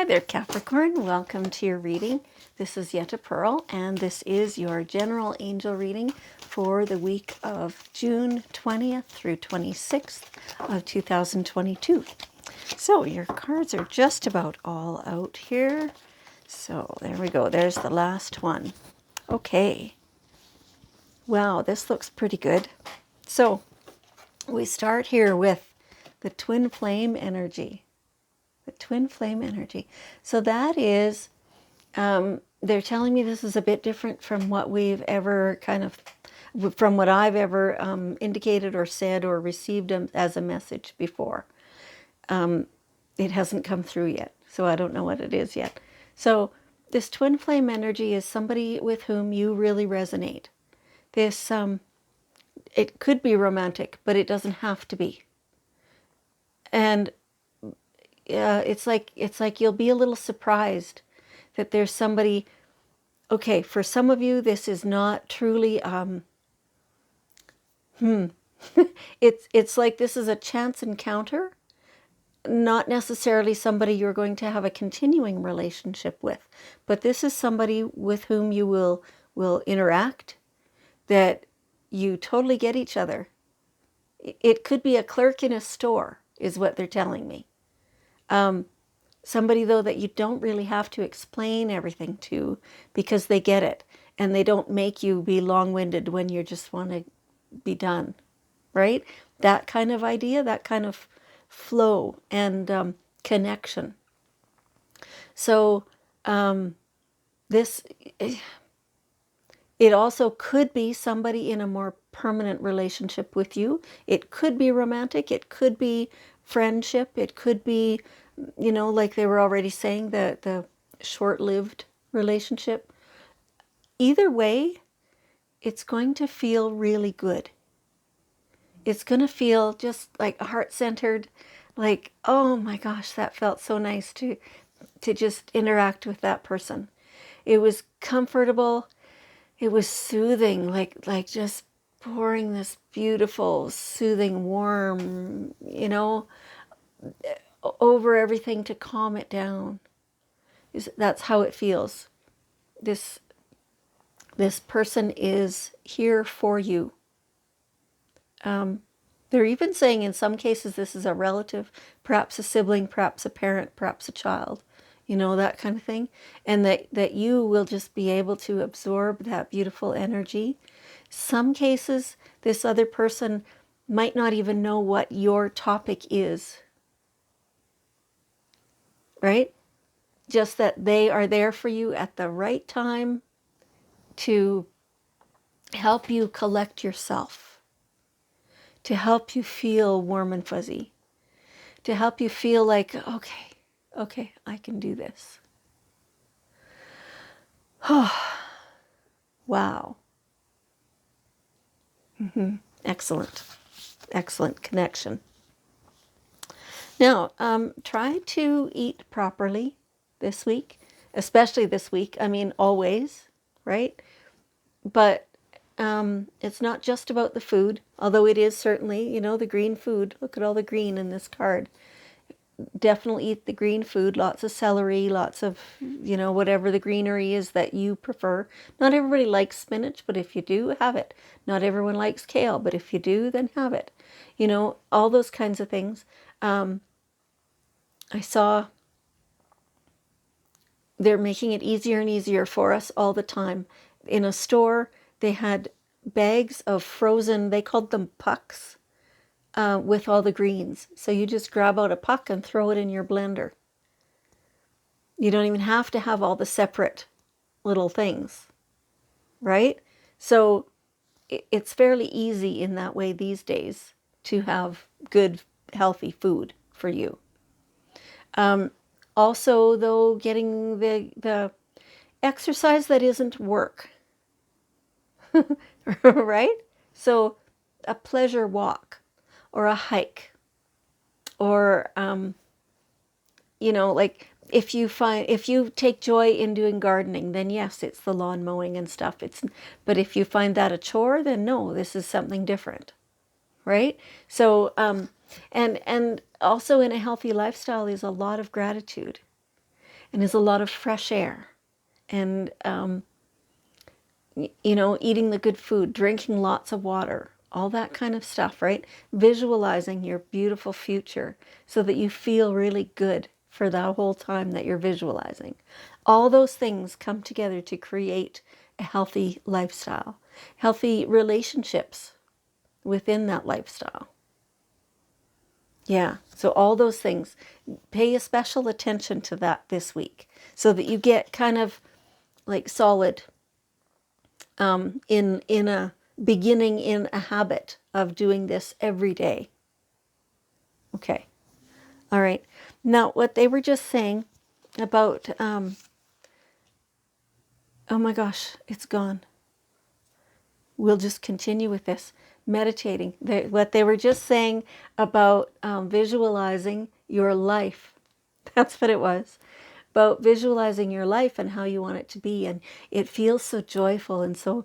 Hi there, Capricorn. Welcome to your reading. This is Yetta Pearl, and this is your general angel reading for the week of June 20th through 26th of 2022. So your cards are just about all out here. So there we go. There's the last one. Okay. Wow, this looks pretty good. So we start here with the twin flame energy. The twin flame energy. So that is, they're telling me this is a bit different from what we've ever from what I've ever indicated or said or received as a message before. It hasn't come through yet, so I don't know what it is yet. So this twin flame energy is somebody with whom you really resonate. This, it could be romantic, but it doesn't have to be. And it's like you'll be a little surprised that there's somebody. Okay, for some of you, this is not truly. It's like this is a chance encounter, not necessarily somebody you're going to have a continuing relationship with, but this is somebody with whom you will interact, that you totally get each other. It could be a clerk in a store, is what they're telling me. Somebody, though, that you don't really have to explain everything to because they get it and they don't make you be long-winded when you just want to be done, right? That kind of idea, that kind of flow and connection. So this, it also could be somebody in a more permanent relationship with you. It could be romantic. It could be friendship. It could be, like they were already saying, the short-lived relationship. Either way, it's going to feel really good. It's going to feel just like heart-centered, like, oh my gosh, that felt so nice to just interact with that person. It was comfortable. It was soothing, like just pouring this beautiful, soothing, warm, over everything to calm it down. That's how it feels. This person is here for you. They're even saying in some cases this is a relative, perhaps a sibling, perhaps a parent, perhaps a child, that kind of thing. And that you will just be able to absorb that beautiful energy. Some cases, this other person might not even know what your topic is, right? Just that they are there for you at the right time to help you collect yourself, to help you feel warm and fuzzy, to help you feel like, okay, I can do this. Oh, wow. Excellent connection. Now, try to eat properly this week, especially this week. I mean, always, right? But it's not just about the food, although it is certainly, the green food. Look at all the green in this card. Definitely eat the green food, lots of celery, lots of, whatever the greenery is that you prefer. Not everybody likes spinach, but if you do, have it. Not everyone likes kale, but if you do, then have it. All those kinds of things. I saw they're making it easier and easier for us all the time. In a store, they had bags of frozen, they called them pucks, with all the greens. So you just grab out a puck and throw it in your blender. You don't even have to have all the separate little things, right? So it's fairly easy in that way these days to have good, healthy food for you. Also, though, getting the exercise that isn't work, right? So a pleasure walk or a hike or, like if you take joy in doing gardening, then yes, it's the lawn mowing and stuff. But if you find that a chore, then no, this is something different, right? So, and also in a healthy lifestyle is a lot of gratitude. and is a lot of fresh air and, eating the good food, drinking lots of water, all that kind of stuff, right? Visualizing your beautiful future so that you feel really good for that whole time that you're visualizing. All those things come together to create a healthy lifestyle, healthy relationships within that lifestyle. Yeah, so all those things, pay a special attention to that this week so that you get kind of like solid in a beginning in a habit of doing this every day. Okay. All right. Now, what they were just saying about, oh my gosh, it's gone. We'll just continue with this. Meditating. What they were just saying about visualizing your life. That's what it was. About visualizing your life and how you want it to be. And it feels so joyful and so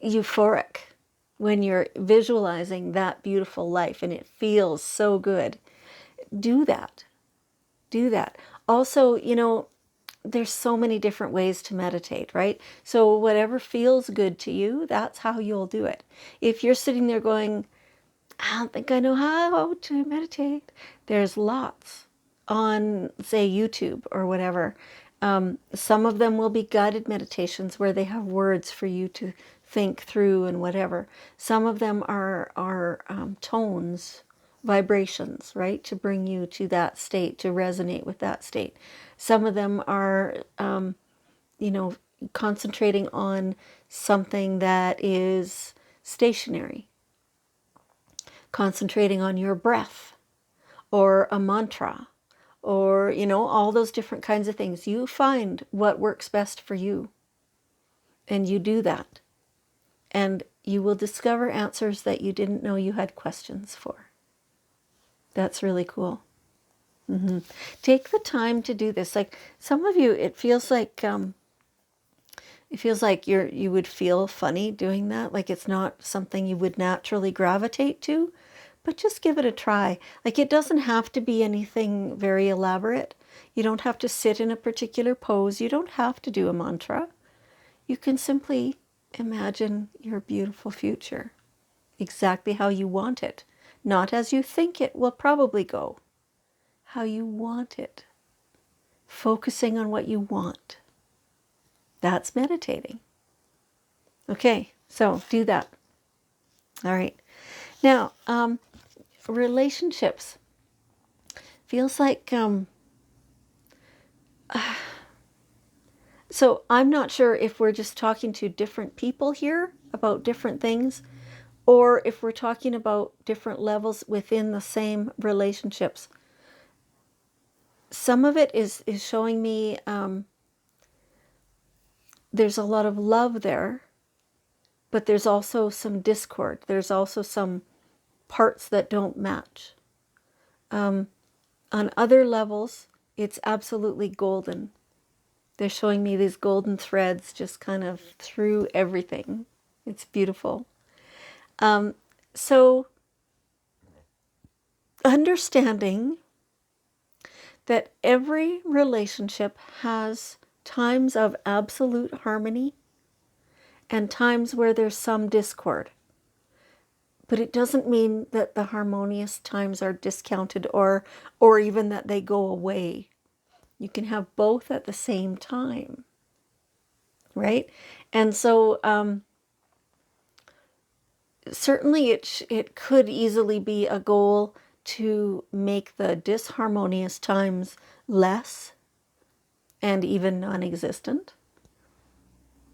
euphoric when you're visualizing that beautiful life, and it feels so good. Do that. Do that. Also, there's so many different ways to meditate, right? So whatever feels good to you, that's how you'll do it. If you're sitting there going, I don't think I know how to meditate, there's lots on, say, YouTube or whatever. Some of them will be guided meditations where they have words for you to think through and whatever. Some of them are tones, vibrations, right, to bring you to that state, to resonate with that state. Some of them are, concentrating on something that is stationary, concentrating on your breath or a mantra or, all those different kinds of things. You find what works best for you and you do that. And you will discover answers that you didn't know you had questions for. That's really cool. Take the time to do this. Like some of you, it feels like you would feel funny doing that. Like it's not something you would naturally gravitate to, but just give it a try. Like it doesn't have to be anything very elaborate. You don't have to sit in a particular pose. You don't have to do a mantra. You can simply imagine your beautiful future exactly how you want it, not as you think it will probably go, how you want it, focusing on what you want. That's meditating. Okay, so do that. All right. Now, relationships. Feels like, so I'm not sure if we're just talking to different people here about different things, or if we're talking about different levels within the same relationships. Some of it is showing me there's a lot of love there, but there's also some discord. There's also some parts that don't match. On other levels, it's absolutely golden. They're showing me these golden threads just kind of through everything. It's beautiful. So understanding that every relationship has times of absolute harmony and times where there's some discord. But it doesn't mean that the harmonious times are discounted or even that they go away. You can have both at the same time, right? And so certainly it could easily be a goal to make the disharmonious times less and even non-existent.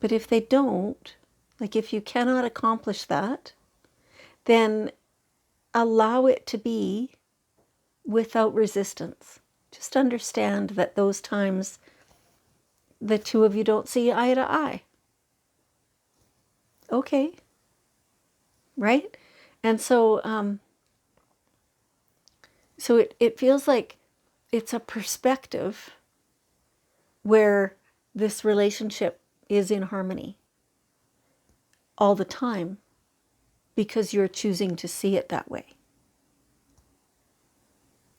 But if they don't, like if you cannot accomplish that, then allow it to be without resistance. Just understand that those times the two of you don't see eye to eye. Okay. Right? And so it feels like it's a perspective where this relationship is in harmony all the time because you're choosing to see it that way.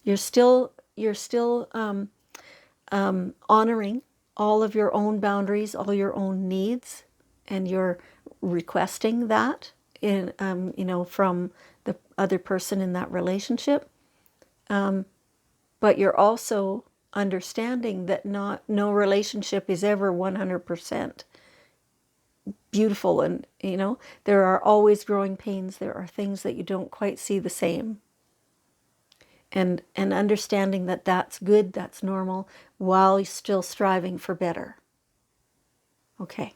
You're still honoring all of your own boundaries, all your own needs, and you're requesting that in, from the other person in that relationship. But you're also understanding that no relationship is ever 100% beautiful, and there are always growing pains. There are things that you don't quite see the same, and understanding that that's good, that's normal, while you're still striving for better. Okay,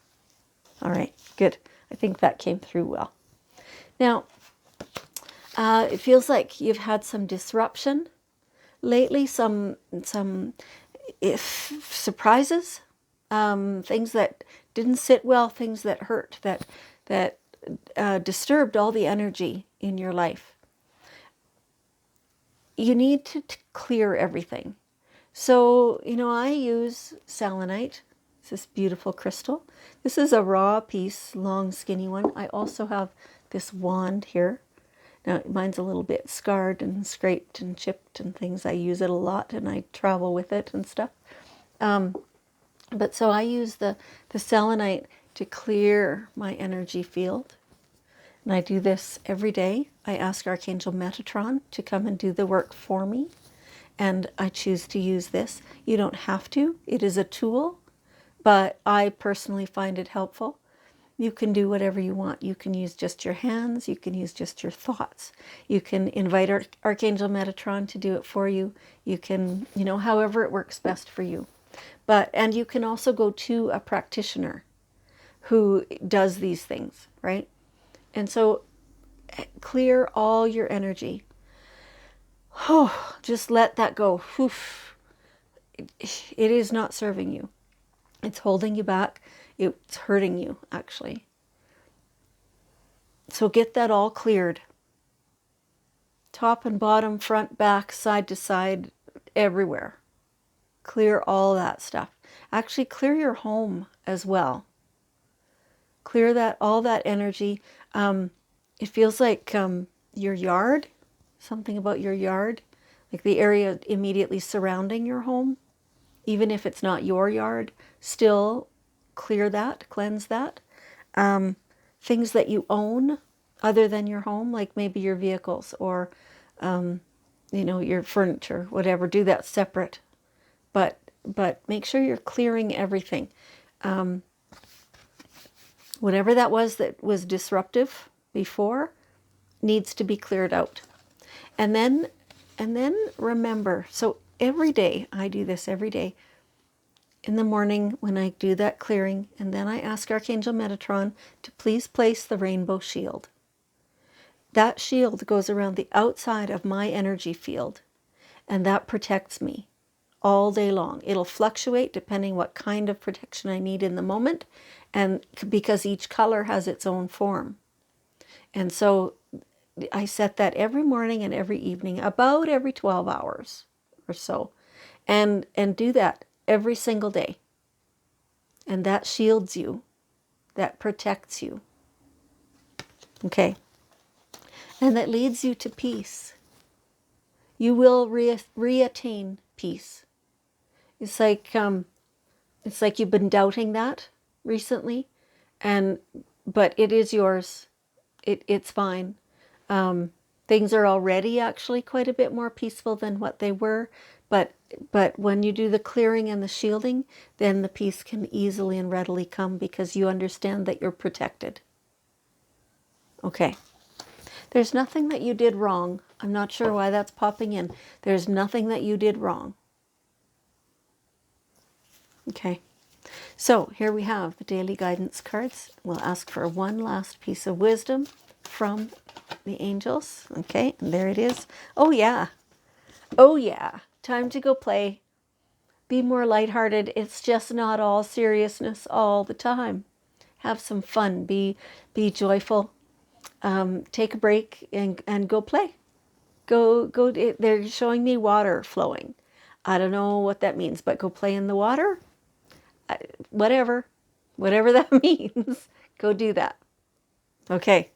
all right, good. I think that came through well. Now, it feels like you've had some disruption lately, some surprises, things that didn't sit well, things that hurt, that disturbed all the energy in your life. You need to clear everything. So, I use selenite. It's this beautiful crystal. This is a raw piece, long, skinny one. I also have this wand here. Now, mine's a little bit scarred and scraped and chipped and things. I use it a lot and I travel with it and stuff. But so I use the selenite to clear my energy field. And I do this every day. I ask Archangel Metatron to come and do the work for me. And I choose to use this. You don't have to. It is a tool, but I personally find it helpful. You can do whatever you want. You can use just your hands. You can use just your thoughts. You can invite Archangel Metatron to do it for you. You can, however it works best for you. And you can also go to a practitioner who does these things, right? And so clear all your energy. Oh, just let that go. Oof. It is not serving you. It's holding you back. It's hurting you, actually. So get that all cleared. Top and bottom, front, back, side to side, everywhere. Clear all that stuff. Actually, clear your home as well. Clear all that energy. It feels like your yard, something about your yard, like the area immediately surrounding your home. Even if it's not your yard, still clear that, cleanse that. Things that you own other than your home, like maybe your vehicles or, your furniture, whatever, do that separate. But make sure you're clearing everything. Whatever that was disruptive before needs to be cleared out. And then remember, so every day, I do this every day, in the morning when I do that clearing, and then I ask Archangel Metatron to please place the rainbow shield. That shield goes around the outside of my energy field, and that protects me all day long. It'll fluctuate depending what kind of protection I need in the moment, and because each color has its own form. And so I set that every morning and every evening, about every 12 hours or so, and do that every single day. And that shields you. That protects you. Okay. And that leads you to peace. You will reattain peace. It's like you've been doubting that recently, but it is yours. It's fine. Things are already actually quite a bit more peaceful than what they were, but when you do the clearing and the shielding, then the peace can easily and readily come because you understand that you're protected. Okay. There's nothing that you did wrong. I'm not sure why that's popping in. There's nothing that you did wrong. Okay. So here we have the daily guidance cards. We'll ask for one last piece of wisdom from the angels. Okay, and there it is. Oh yeah. Oh yeah. Time to go play. Be more lighthearted. It's just not all seriousness all the time. Have some fun. Be joyful. Take a break and go play. Go. They're showing me water flowing. I don't know what that means, but go play in the water. Whatever that means. Go do that. Okay.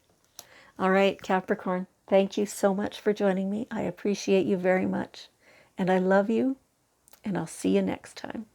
All right, Capricorn. Thank you so much for joining me. I appreciate you very much. And I love you. and I'll see you next time.